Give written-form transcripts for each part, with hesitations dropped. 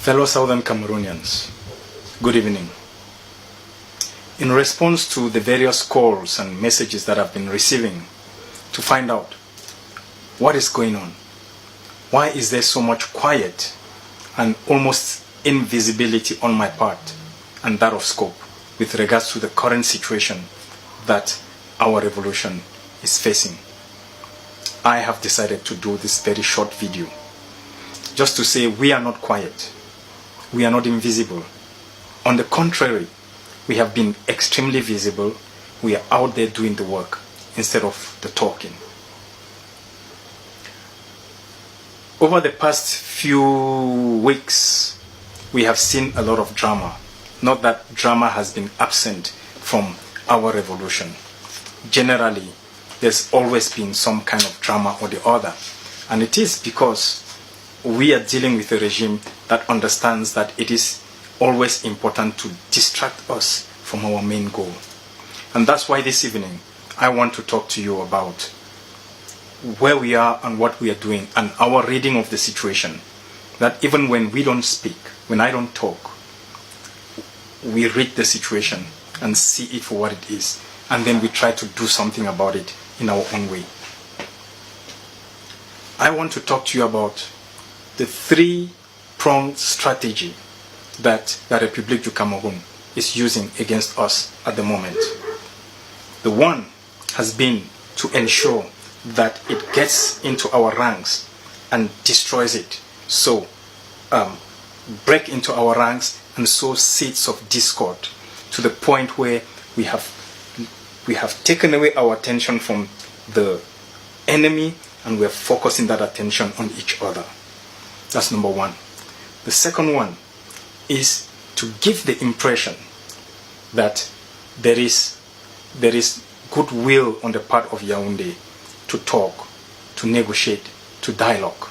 Fellow Southern Cameroonians, good evening. In response to the various calls and messages that I've been receiving to find out what is going on, why is there so much quiet and almost invisibility on my part and that of Scope with regards to the current situation that our revolution is facing, I have decided to do this very short video just to say we are not quiet, we are not invisible. On the contrary, we have been extremely visible. We are out there doing the work instead of the talking. Over the past few weeks, we have seen a lot of drama. Not that drama has been absent from our revolution. Generally, there's always been some kind of drama or the other. And it is because we are dealing with a regime that understands that it is always important to distract us from our main goal. And that's why this evening I want to talk to you about where we are and what we are doing and our reading of the situation. That even when we don't speak, when I don't talk, we read the situation and see it for what it is, and then we try to do something about it in our own way. I want to talk to you about the three-pronged strategy that the République du Cameroun is using against us at the moment. The one has been to ensure that it gets into our ranks and destroys it. So, break into our ranks and sow seeds of discord to the point where we have taken away our attention from the enemy and we are focusing that attention on each other. That's number one. The second one is to give the impression that there is goodwill on the part of Yaoundé to talk, to negotiate, to dialogue.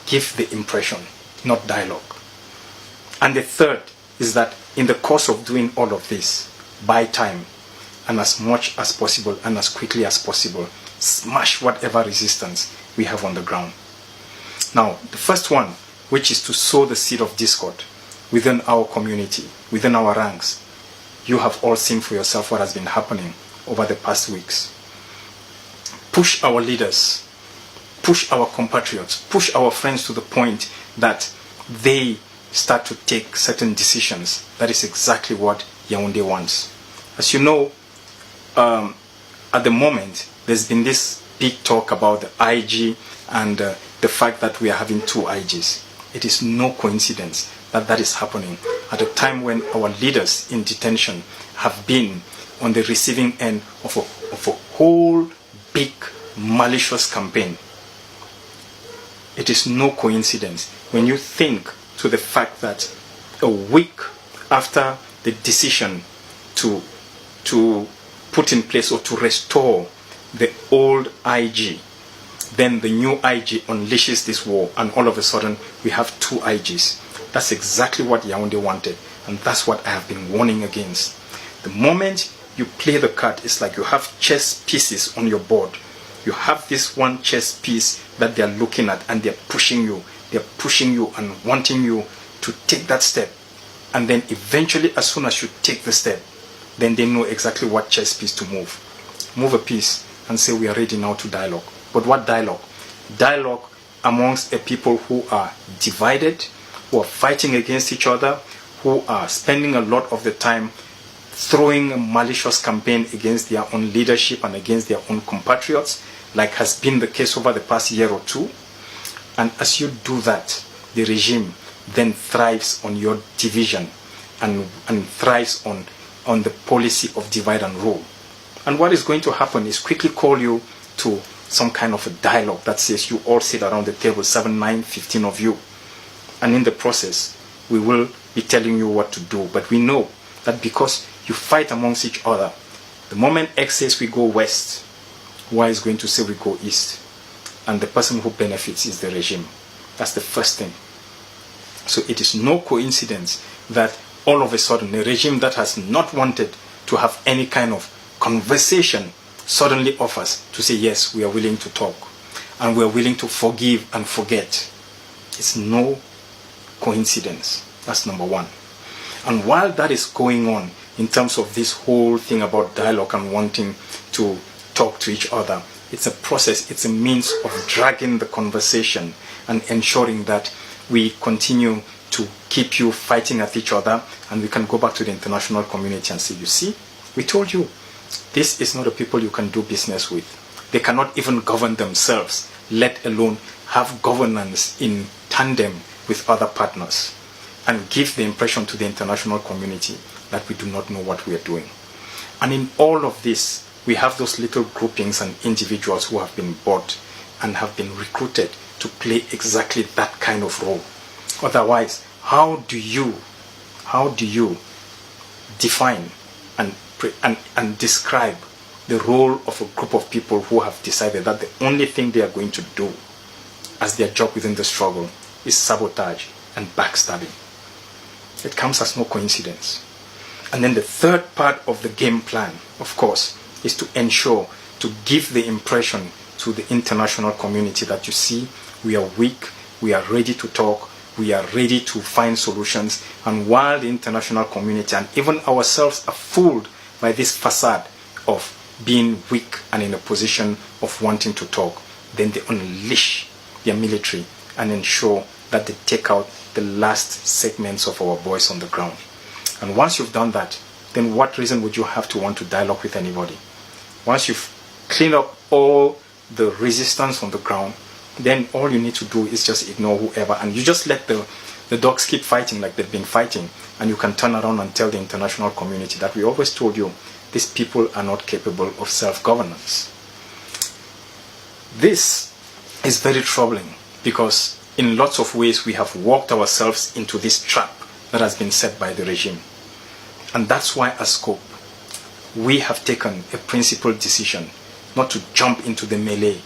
Give the impression, not dialogue. And the third is that in the course of doing all of this, buy time and as much as possible and as quickly as possible, smash whatever resistance we have on the ground. Now, the first one, which is to sow the seed of discord within our community, within our ranks. You have all seen for yourself what has been happening over the past weeks. Push our leaders, push our compatriots, push our friends to the point that they start to take certain decisions. That is exactly what Yaoundé wants. As you know, at the moment, there's been this big talk about the IG and the fact that we are having two IGs. It is no coincidence that that is happening at a time when our leaders in detention have been on the receiving end of a whole big malicious campaign. It is no coincidence when you think to the fact that a week after the decision to put in place or to restore the old IG, then the new IG unleashes this war and all of a sudden we have two IGs. That's exactly what Yaoundé wanted, and that's what I have been warning against. The moment you play the card, it's like you have chess pieces on your board. You have this one chess piece that they're looking at and they're pushing you. They're pushing you and wanting you to take that step. And then eventually, as soon as you take the step, then they know exactly what chess piece to move. Move a piece and say we are ready now to dialogue. But what dialogue? Dialogue amongst a people who are divided, who are fighting against each other, who are spending a lot of the time throwing a malicious campaign against their own leadership and against their own compatriots, like has been the case over the past year or two. And as you do that, the regime then thrives on your division and thrives on the policy of divide and rule. And what is going to happen is quickly call you to some kind of a dialogue that says you all sit around the table, 7, 9, 15 of you. And in the process, we will be telling you what to do. But we know that because you fight amongst each other, the moment X says we go west, Y is going to say we go east. And the person who benefits is the regime. That's the first thing. So it is no coincidence that all of a sudden a regime that has not wanted to have any kind of conversation suddenly offers to say, yes, we are willing to talk and we are willing to forgive and forget. It's no coincidence. That's number one. And while that is going on, in terms of this whole thing about dialogue and wanting to talk to each other, it's a process, it's a means of dragging the conversation and ensuring that we continue to keep you fighting at each other, and we can go back to the international community and say, you see, we told you, this is not the people you can do business with. They cannot even govern themselves, let alone have governance in tandem with other partners, and give the impression to the international community that we do not know what we are doing. And in all of this, we have those little groupings and individuals who have been bought and have been recruited to play exactly that kind of role. Otherwise, how do you define and describe the role of a group of people who have decided that the only thing they are going to do as their job within the struggle is sabotage and backstabbing? It comes as no coincidence. And then the third part of the game plan, of course, is to ensure, to give the impression to the international community that, you see, we are weak, we are ready to talk, we are ready to find solutions. And while the international community and even ourselves are fooled by this facade of being weak and in a position of wanting to talk, then they unleash their military and ensure that they take out the last segments of our voice on the ground. And once you've done that, then what reason would you have to want to dialogue with anybody? Once you've cleaned up all the resistance on the ground, then all you need to do is just ignore whoever, and you just let the dogs keep fighting like they've been fighting, and you can turn around and tell the international community that we always told you these people are not capable of self-governance. This is very troubling because in lots of ways we have walked ourselves into this trap that has been set by the regime. And that's why as COPE, we have taken a principled decision not to jump into the melee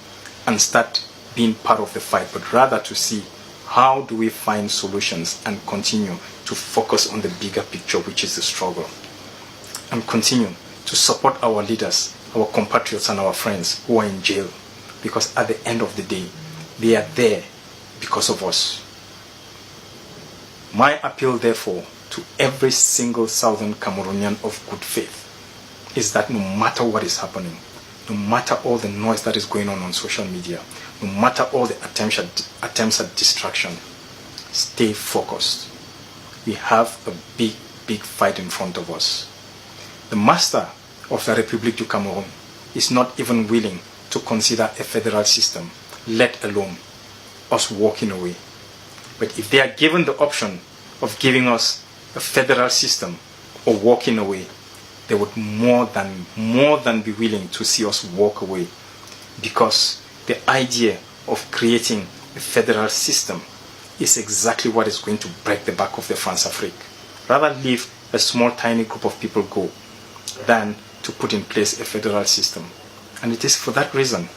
and start being part of the fight, but rather to see how do we find solutions and continue to focus on the bigger picture, which is the struggle, and continue to support our leaders, our compatriots and our friends who are in jail, because at the end of the day, they are there because of us. My appeal, therefore, to every single Southern Cameroonian of good faith is that no matter what is happening, no matter all the noise that is going on social media, no matter all the attempts at distraction, stay focused. We have a big, big fight in front of us. The master of the République du Cameroun is not even willing to consider a federal system, let alone us walking away. But if they are given the option of giving us a federal system or walking away, they would more than be willing to see us walk away, because the idea of creating a federal system is exactly what is going to break the back of the France-Afrique. Rather leave a small tiny group of people go than to put in place a federal system. And it is for that reason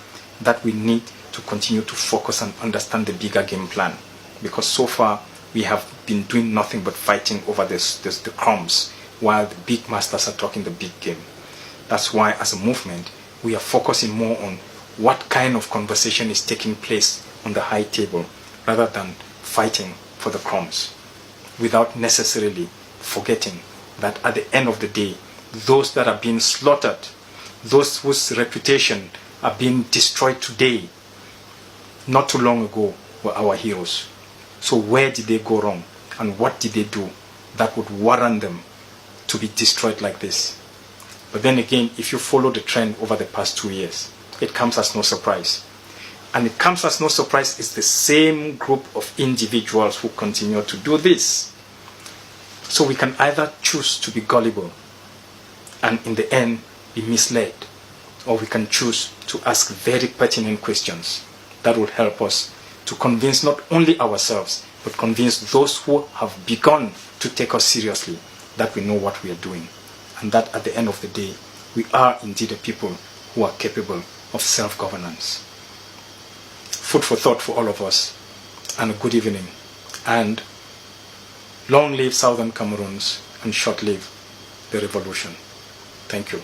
that we need to continue to focus and understand the bigger game plan, because so far we have been doing nothing but fighting over the crumbs while the big masters are talking the big game. That's why as a movement we are focusing more on what kind of conversation is taking place on the high table rather than fighting for the crumbs, without necessarily forgetting that at the end of the day, those that are being slaughtered, those whose reputation are being destroyed today, not too long ago were our heroes. So where did they go wrong, and what did they do that would warrant them to be destroyed like this? But then again, if you follow the trend over the past 2 years, it comes as no surprise. And it comes as no surprise it's the same group of individuals who continue to do this. So we can either choose to be gullible and in the end be misled, or we can choose to ask very pertinent questions that will help us to convince not only ourselves, but convince those who have begun to take us seriously that we know what we are doing, and that at the end of the day, we are indeed a people who are capable of self-governance. Food for thought for all of us, and a good evening, and long live Southern Cameroons, and short live the revolution. Thank you.